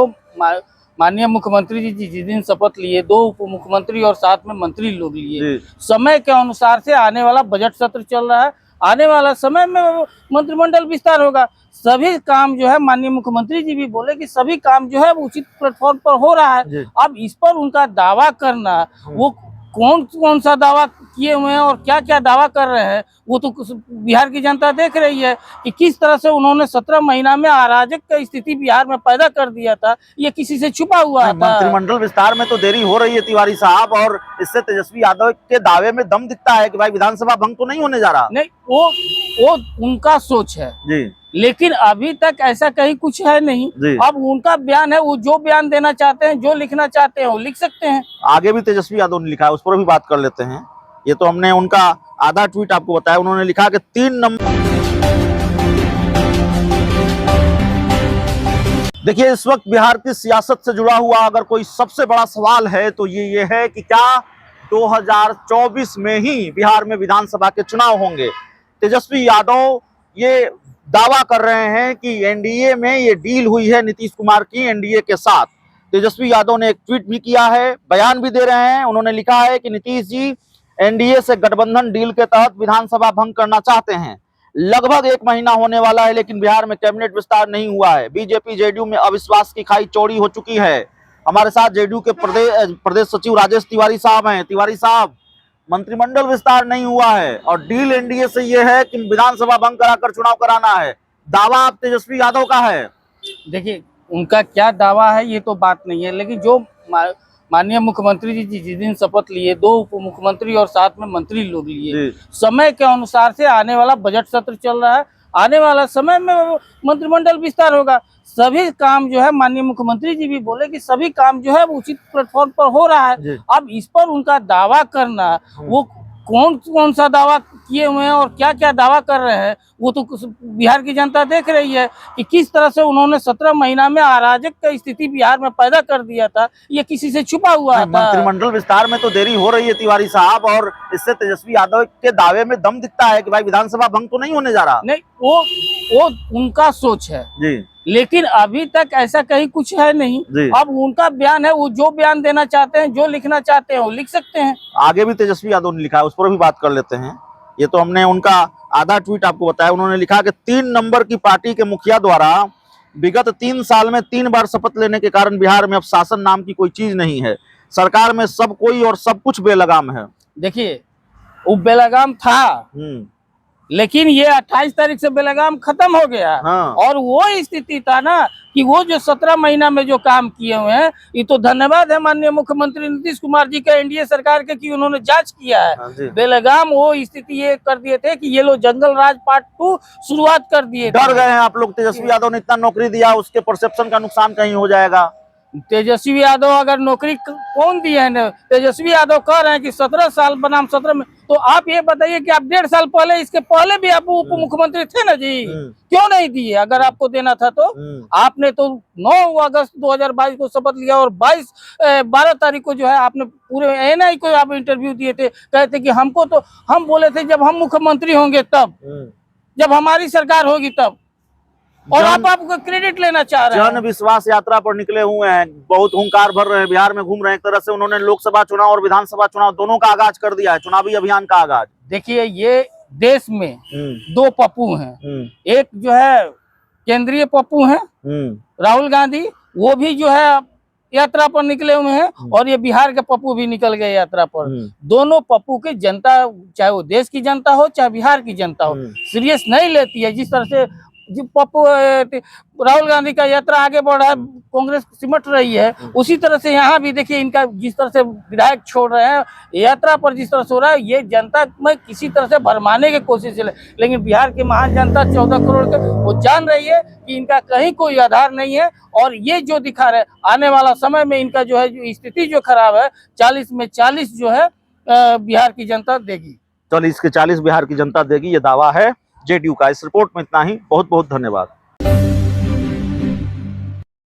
मा- माननीय मुख्यमंत्री जी जिस दिन शपथ लिए, 2 उप मुख्यमंत्री और साथ में मंत्री लोग लिए, समय के अनुसार से आने वाला बजट सत्र चल रहा है। आने वाला समय में मंत्रिमंडल विस्तार होगा। सभी काम जो है, माननीय मुख्यमंत्री जी भी बोले कि सभी काम जो है उचित प्लेटफॉर्म पर हो रहा है। अब इस पर उनका दावा करना, वो कौन कौन सा दावा किए हुए हैं और क्या क्या दावा कर रहे हैं, वो तो बिहार की जनता देख रही है कि किस तरह से उन्होंने 17 महीना में अराजक का स्थिति बिहार में पैदा कर दिया था। ये किसी से छुपा हुआ था। मंत्रिमंडल विस्तार में तो देरी हो रही है तिवारी साहब, और इससे तेजस्वी यादव के दावे में दम दिखता है कि भाई विधानसभा भंग तो नहीं होने जा रहा। नहीं, वो उनका सोच है जी, लेकिन अभी तक ऐसा कहीं कुछ है नहीं। अब उनका बयान है, वो जो बयान देना चाहते हैं, जो लिखना चाहते हैं वो लिख सकते हैं। आगे भी तेजस्वी यादव ने लिखा है, उस पर भी बात कर लेते हैं। ये तो हमने उनका आधा ट्वीट आपको बताया। उन्होंने लिखा कि 3 नंबर। देखिए, इस वक्त बिहार की सियासत से जुड़ा हुआ अगर कोई सबसे बड़ा सवाल है तो ये है कि क्या 2024 में ही बिहार में विधानसभा के चुनाव होंगे। तेजस्वी यादव ये दावा कर रहे हैं कि एनडीए में ये डील हुई है नीतीश कुमार की एनडीए के साथ। तेजस्वी यादव ने एक ट्वीट भी किया है, बयान भी दे रहे हैं। उन्होंने लिखा है कि नीतीश जी एनडीए से गठबंधन डील के तहत विधानसभा भंग करना चाहते हैं। लगभग 1 महीना होने वाला है लेकिन बिहार में कैबिनेट विस्तार नहीं हुआ है। बीजेपी जेडीयू में अविश्वास की खाई चौड़ी हो चुकी है। हमारे साथ जेडीयू के प्रदेश सचिव राजेश तिवारी साहब हैं। तिवारी साहब, मंत्रिमंडल विस्तार नहीं हुआ है और डील एनडीए से यह है कि विधानसभा भंग कराकर चुनाव कराना है। दावा आप तेजस्वी यादव का है। देखिए, उनका क्या दावा है ये तो बात नहीं है, लेकिन जो माननीय मुख्यमंत्री जी जिस दिन शपथ लिए, 2 उप मुख्यमंत्री और साथ में मंत्री लोग लिए, समय के अनुसार से आने वाला बजट सत्र चल रहा है। आने वाला समय में मंत्रिमंडल विस्तार होगा। सभी काम जो है, माननीय मुख्यमंत्री जी भी बोले कि सभी काम जो है उचित प्लेटफॉर्म पर हो रहा है। अब इस पर उनका दावा करना, वो कौन कौन सा दावा किए हुए हैं और क्या क्या दावा कर रहे हैं, वो तो बिहार की जनता देख रही है कि किस तरह से उन्होंने 17 महीना में अराजक का स्थिति बिहार में पैदा कर दिया था। ये किसी से छुपा हुआ था। मंत्रिमंडल विस्तार में तो देरी हो रही है तिवारी साहब, और इससे तेजस्वी यादव के दावे में दम दिखता है कि भाई विधानसभा भंग तो नहीं होने जा रहा। नहीं, वो उनका सोच है जी, लेकिन अभी तक ऐसा कहीं कुछ है नहीं। अब उनका बयान है, वो जो बयान देना चाहते हैं, जो लिखना चाहते हैं वो लिख सकते हैं। आगे भी तेजस्वी यादव ने लिखा है, उस पर भी बात कर लेते हैं। ये तो हमने उनका आधा ट्वीट आपको बताया। उन्होंने लिखा कि 3 नंबर की पार्टी के मुखिया द्वारा विगत 3 साल में 3 बार शपथ लेने के कारण बिहार में अब शासन नाम की कोई चीज नहीं है। सरकार में सब कोई और सब कुछ बेलगाम है। देखिए, वो बेलगाम था, लेकिन ये 28 तारीख से बेलगाम खत्म हो गया। और वो स्थिति था ना कि वो जो 17 महीना में जो काम किए हुए हैं, ये तो धन्यवाद है माननीय मुख्यमंत्री नीतीश कुमार जी का, एनडीए सरकार के, कि उन्होंने जांच किया है। बेलगाम वो स्थिति ये कर दिए थे कि ये लोग जंगल राज पार्ट 2 शुरुआत कर दिए। डर गए हैं आप लोग, तेजस्वी यादव ने इतना नौकरी दिया, उसके परसेप्शन का नुकसान कहीं हो जाएगा। तेजस्वी यादव अगर नौकरी कौन दिया है ना, तेजस्वी यादव कह रहे हैं कि 17 साल बनाम 17 में, तो आप ये बताइए कि आप 1.5 साल पहले, इसके पहले भी आप उप मुख्यमंत्री थे ना जी, क्यों नहीं दिए? अगर आपको देना था तो आपने तो 9 अगस्त 2022 को शपथ लिया और 12 तारीख को जो है आपने पूरे एएनआई को आप इंटरव्यू दिए थे। कहते कि हमको तो, हम बोले थे जब हम मुख्यमंत्री होंगे तब, जब हमारी सरकार होगी तब, और आप आपको क्रेडिट लेना चाह रहे हैं। जन विश्वास यात्रा पर निकले हुए हैं, बहुत हुंकार भर रहे हैं, बिहार में घूम रहे हैं। एक तरह से उन्होंने लोकसभा चुनाव और विधानसभा चुनाव दोनों का आगाज कर दिया है, चुनावी अभियान का आगाज। देखिए, ये देश में 2 पप्पू हैं। एक जो है केंद्रीय पप्पू हैं राहुल गांधी, वो भी जो है यात्रा पर निकले हुए हैं, और ये बिहार के पप्पू भी निकल गए यात्रा पर। दोनों पप्पू की जनता, चाहे वो देश की जनता हो चाहे बिहार की जनता हो, सीरियस नहीं लेती है। जिस तरह से पप्पू राहुल गांधी का यात्रा आगे बढ़ रहा है, कांग्रेस सिमट रही है, उसी तरह से यहाँ भी देखिए इनका जिस तरह से विधायक छोड़ रहे हैं यात्रा पर, जिस तरह से हो रहा है, ये जनता में किसी तरह से भरमाने की कोशिश है। लेकिन बिहार की महान जनता 14 करोड़ के, वो जान रही है कि इनका कहीं कोई आधार नहीं है। और ये जो दिखा रहे, आने वाला समय में इनका जो है, जो स्थिति जो खराब है, 40 में 40 जो है बिहार की जनता देगी। 40 के 40 बिहार की जनता देगी, ये दावा है जेडीयू का। इस रिपोर्ट में इतना ही। बहुत बहुत धन्यवाद।